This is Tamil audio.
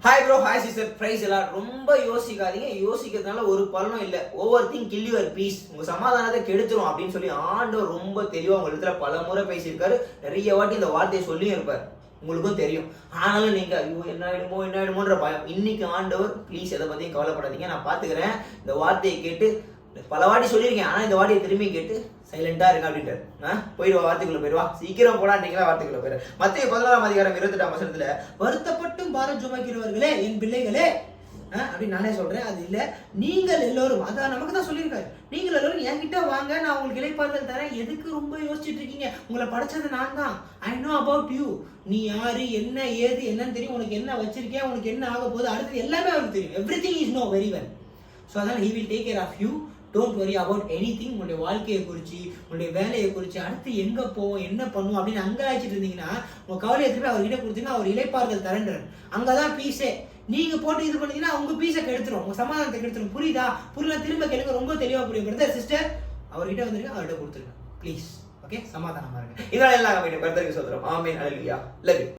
Hi bro, hi sister, price எல்லாம். ரொம்ப யோசிக்காதீங்க. யோசிக்கிறதுனால ஒரு பலனும் இல்லை. Over think kill your peace. உங்க சமாதானத்தை கெடுத்துரும் அப்படின்னு சொல்லி ஆண்டவர் ரொம்ப தெளிவா உங்க இடத்துல பல முறை பேசியிருக்காரு. நிறைய வாட்டி இந்த வார்த்தையை சொல்லியும் இருப்பார், உங்களுக்கும் தெரியும். ஆனாலும் நீங்க ஐயோ என்ன ஆயிடுமோன்ற பயம். இன்னைக்கு ஆண்டவர் ப்ளீஸ் எதை பத்தியும் கவலைப்படாதீங்க, நான் பாத்துக்கிறேன். இந்த வார்த்தையை கேட்டு பல வாட்டி சொல்லியிருக்கேன், ஆனா இந்த வார்த்தையை திரும்பி கேட்டு சைலண்டா இருங்க அப்படின்ட்டு போயிடுவா, வார்த்தைக்குள்ள போயிடுவா, சீக்கிரம் போடா, நீங்களா வார்த்தைக்குள்ள போயிரு. மத்திய 11:28 வருத்தப்பட்டும் பாரம் சுமக்கிறவர்களே என் பிள்ளைகளே அப்படின்னு நானே சொல்றேன். அது இல்ல, நீங்கள் எல்லோரும், அதான் நமக்கு தான் சொல்லியிருக்காரு, நீங்கள் எல்லோரும் என்கிட்ட வாங்க, நான் உங்களுக்கு இளைப்பாறுதல் தரேன். எதுக்கு ரொம்ப யோசிச்சுட்டு இருக்கீங்க? உங்களை படைச்சது நான் தான். I know about you. நீ யாரு, என்ன ஏது என்னன்னு தெரியும். உனக்கு என்ன வச்சிருக்கேன், உனக்கு என்ன ஆக போகுது, அடுத்து எல்லாமே அவருக்கு தெரியும். Everything is no very well. So அதனால he will take care of you. Don't worry about anything. உங்களுடைய வாழ்க்கையை குறித்து, உங்களுடைய வேலையை குறித்து, அடுத்து எங்க போவோம், என்ன பண்ணுவோம் அப்படின்னு அங்கலாய்ச்சிட்டு இருந்தீங்கன்னா உங்க கவலையை திருப்பி அவர்கிட்ட கொடுத்தீங்கன்னா அவர் இளைப்பாறுதல் தரேன்றார். அங்கதான் பீஸே. நீங்க போட்டு இது பண்ணீங்கன்னா உங்க பீஸை கெடுத்துரும், உங்க சமாதானத்தை கெடுத்துரும். புரியுதா? புரியல திரும்ப கேளுங்க, ரொம்ப தெளிவா புரியும். பிரதர் சிஸ்டர், அவர்கிட்ட வந்துருங்க, அவர்கிட்ட கொடுத்துருங்க ப்ளீஸ். ஓகே, சமாதானமா இருங்க. இதனால எல்லாம் பிரதருக்கு சொல்றோம். Amen, hallelujah. Love you.